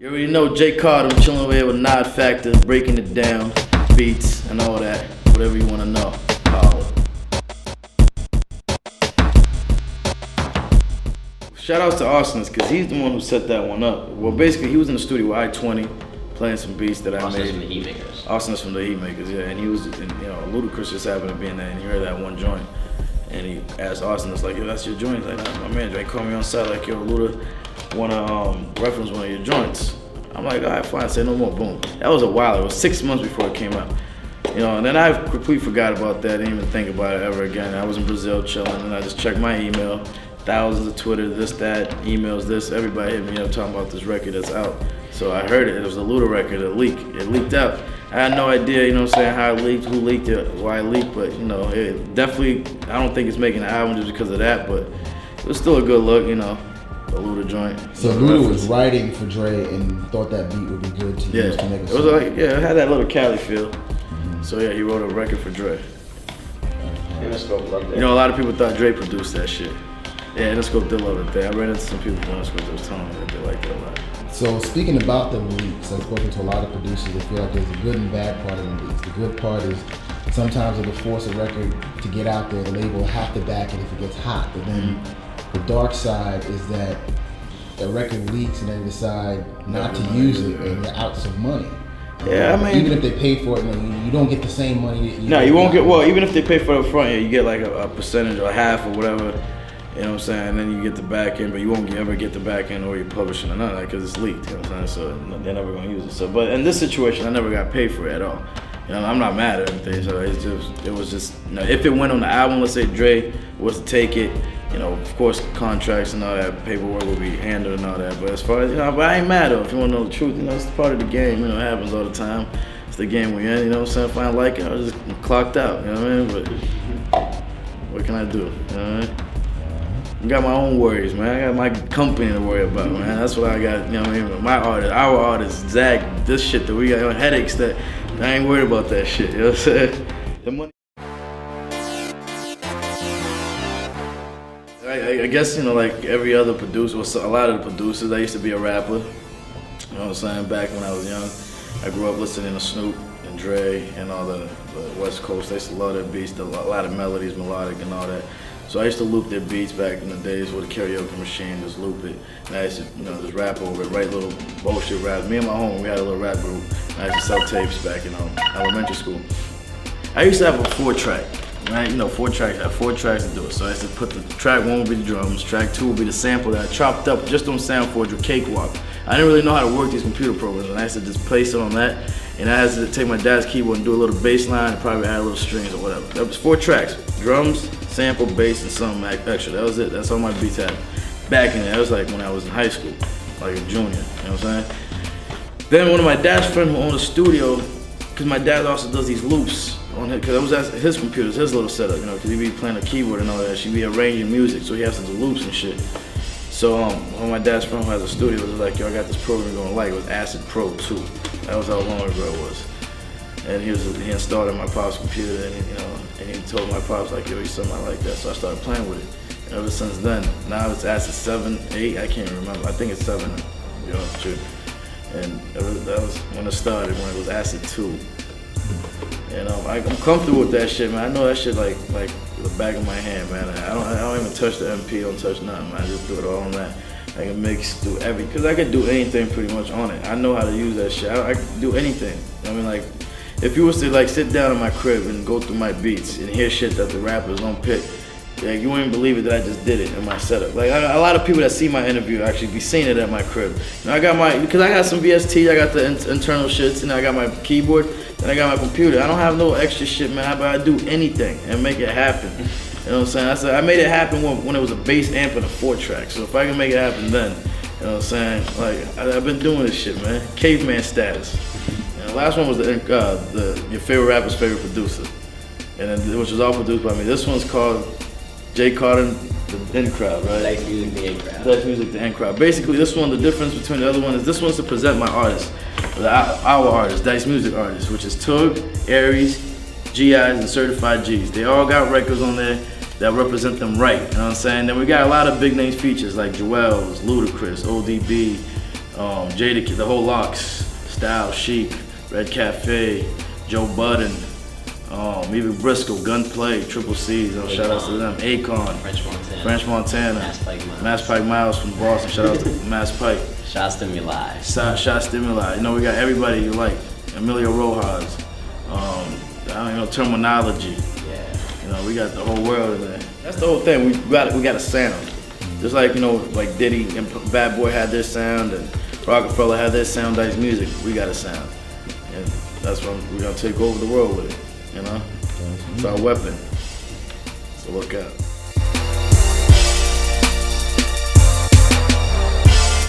You already know Jay Cardim chilling over here with Nodfactor, breaking it down, beats and all that, whatever you want to know. Holla. Shout outs to Arsonist, because he's the one who set that one up. Well, basically, he was in the studio with I-20 playing some beats that I made. Arsonist from the Heatmakers. Arsonist from the Heatmakers, yeah. And he was, Ludacris just happened to be in there, and he heard that one joint. And he asked Arsonist, like, yo, that's your joint? He's like, nah, my man, Dre called me on site, like, yo, Luda wanna reference one of your joints. I'm like, all right, fine, say no more, boom. That was a while, it was 6 months before it came out. And then I completely forgot about that, didn't even think about it ever again. I was in Brazil chilling, and I just checked my email, thousands of Twitter, this, that, emails, this, everybody hit me up talking about this record that's out. So I heard it, it was a Luda record, it leaked out. I had no idea, how it leaked, who leaked it, why it leaked, but it definitely, I don't think it's making an album just because of that, but it was still a good look, a Luda joint. So Luda was writing for Dre and thought that beat would be good to use to make a song. It was like, it had that little Cali feel. Mm-hmm. So yeah, he wrote a record for Dre. Interscope loved it. A lot of people thought Dre produced that shit. Yeah, Interscope did love it. I ran into some people from Interscope that was telling me that they liked it a lot. So speaking about the leaks, I've spoken to a lot of producers that feel like there's a good and bad part of the leaks. The good part is sometimes it'll force a record to get out there, the label will have to back it if it gets hot. But then the dark side is that the record leaks and they decide not to use it and you're out some money. Yeah, I mean, even if they pay for it, you don't get the same money. You won't get, well, even if they pay for it up front, you get like a percentage or half or whatever. You know what I'm saying? And then you get the back end, but you won't ever get the back end or your publishing or none of that because it's leaked. You know what I'm saying? So they're never gonna use it. So, but in this situation, I never got paid for it at all. I'm not mad at anything. So it was just, if it went on the album, let's say Dre was to take it, of course contracts and all that paperwork will be handled and all that. But as far as but I ain't mad though. If you want to know the truth, it's part of the game. It happens all the time. It's the game we're in. You know what I'm saying? If I don't like it, I was just clocked out. You know what I mean? But what can I do? You know what I mean? I got my own worries, man. I got my company to worry about, man. That's what I got, my artist, our artists, Zach, this shit that we got headaches that I ain't worried about that shit, you know what I'm saying? The money. I guess, like every other producer, a lot of the producers, I used to be a rapper, you know what I'm saying, back when I was young. I grew up listening to Snoop and Dre and all the West Coast. I used to love their beats, a lot of melodies, melodic and all that. So I used to loop their beats back in the days with a karaoke machine, just loop it. And I used to, just rap over it, write little bullshit raps. Me and my homie, we had a little rap group. And I used to sell tapes back in elementary school. I used to have a 4-track, right? 4 tracks, I had 4 tracks to do it. So I used to put track 1 would be the drums, track 2 would be the sample that I chopped up just on Sound Forge with Cakewalk. I didn't really know how to work these computer programs, and I used to just place it on that. And I had to take my dad's keyboard and do a little bass line and probably add a little strings or whatever. That was 4 tracks, drums, sample, bass, and something extra. That was it. That's all my beats had. Back in it, that was like when I was in high school, like a junior, you know what I'm saying? Then one of my dad's friends who owned a studio, because my dad also does these loops on it, because it was at his computers, his little setup, because he'd be playing a keyboard and all that. She'd be arranging music, so he has some loops and shit. So one of my dad's friends who has a studio was like, yo, I got this program you're gonna like. It was Acid Pro 2. That was how long ago it was. And he installed it on my pop's computer, and he told my pops, like, yo, he's something I like that. So I started playing with it. And ever since then, now it's Acid 7, 8, I can't remember. I think it's 7, true. And that was when it started, when it was Acid 2. And I'm comfortable with that shit, man. I know that shit like the back of my hand, man. I don't even touch the MP, don't touch nothing, man. I just do it all on that. I can mix, do everything, because I can do anything pretty much on it. I know how to use that shit. I can do anything. Like, if you was to sit down in my crib and go through my beats and hear shit that the rappers don't pick, you wouldn't believe it that I just did it in my setup. Like, a lot of people that see my interview actually be seeing it at my crib. Because I got some VST, I got the internal shits, and I got my keyboard, and I got my computer. I don't have no extra shit, man, but I do anything and make it happen. You know what I'm saying? I made it happen when it was a bass amp and a 4-track. So if I can make it happen then, you know what I'm saying? Like, I've been doing this shit, man. Caveman status. And the last one was your favorite rapper's favorite producer. And then, which was all produced by me. This one's called Jay Cardim, the In Crowd, right? Dice Music, the In Crowd. Dice Music, the In Crowd. Basically, this one, the difference between the other one is this one's to present my artists. Our artists, Dice Music artists, which is Tug, Aries, GIs, and Certified Gs. They all got records on there that represent them right, you know what I'm saying? Then we got a lot of big name features like Joel's, Ludacris, ODB, Jada, the whole Locks, Style, Chic, Red Cafe, Joe Budden, even Briscoe, Gunplay, Triple C's. Shout outs to them. Akon, French Montana, Mass Pike Miles from Boston. Shout out to Mass Pike. Shot Stimuli. Shot Stimuli. You know, we got everybody you like. Emilio Rojas. Terminology. Yeah. You know, we got the whole world in there. That's the whole thing. We got a sound. Just like, you know, like Diddy and Bad Boy had their sound and Rockefeller had their sound, Dice Music. We got a sound. And that's what we're gonna take over the world with it. You know? It's our weapon. So look out.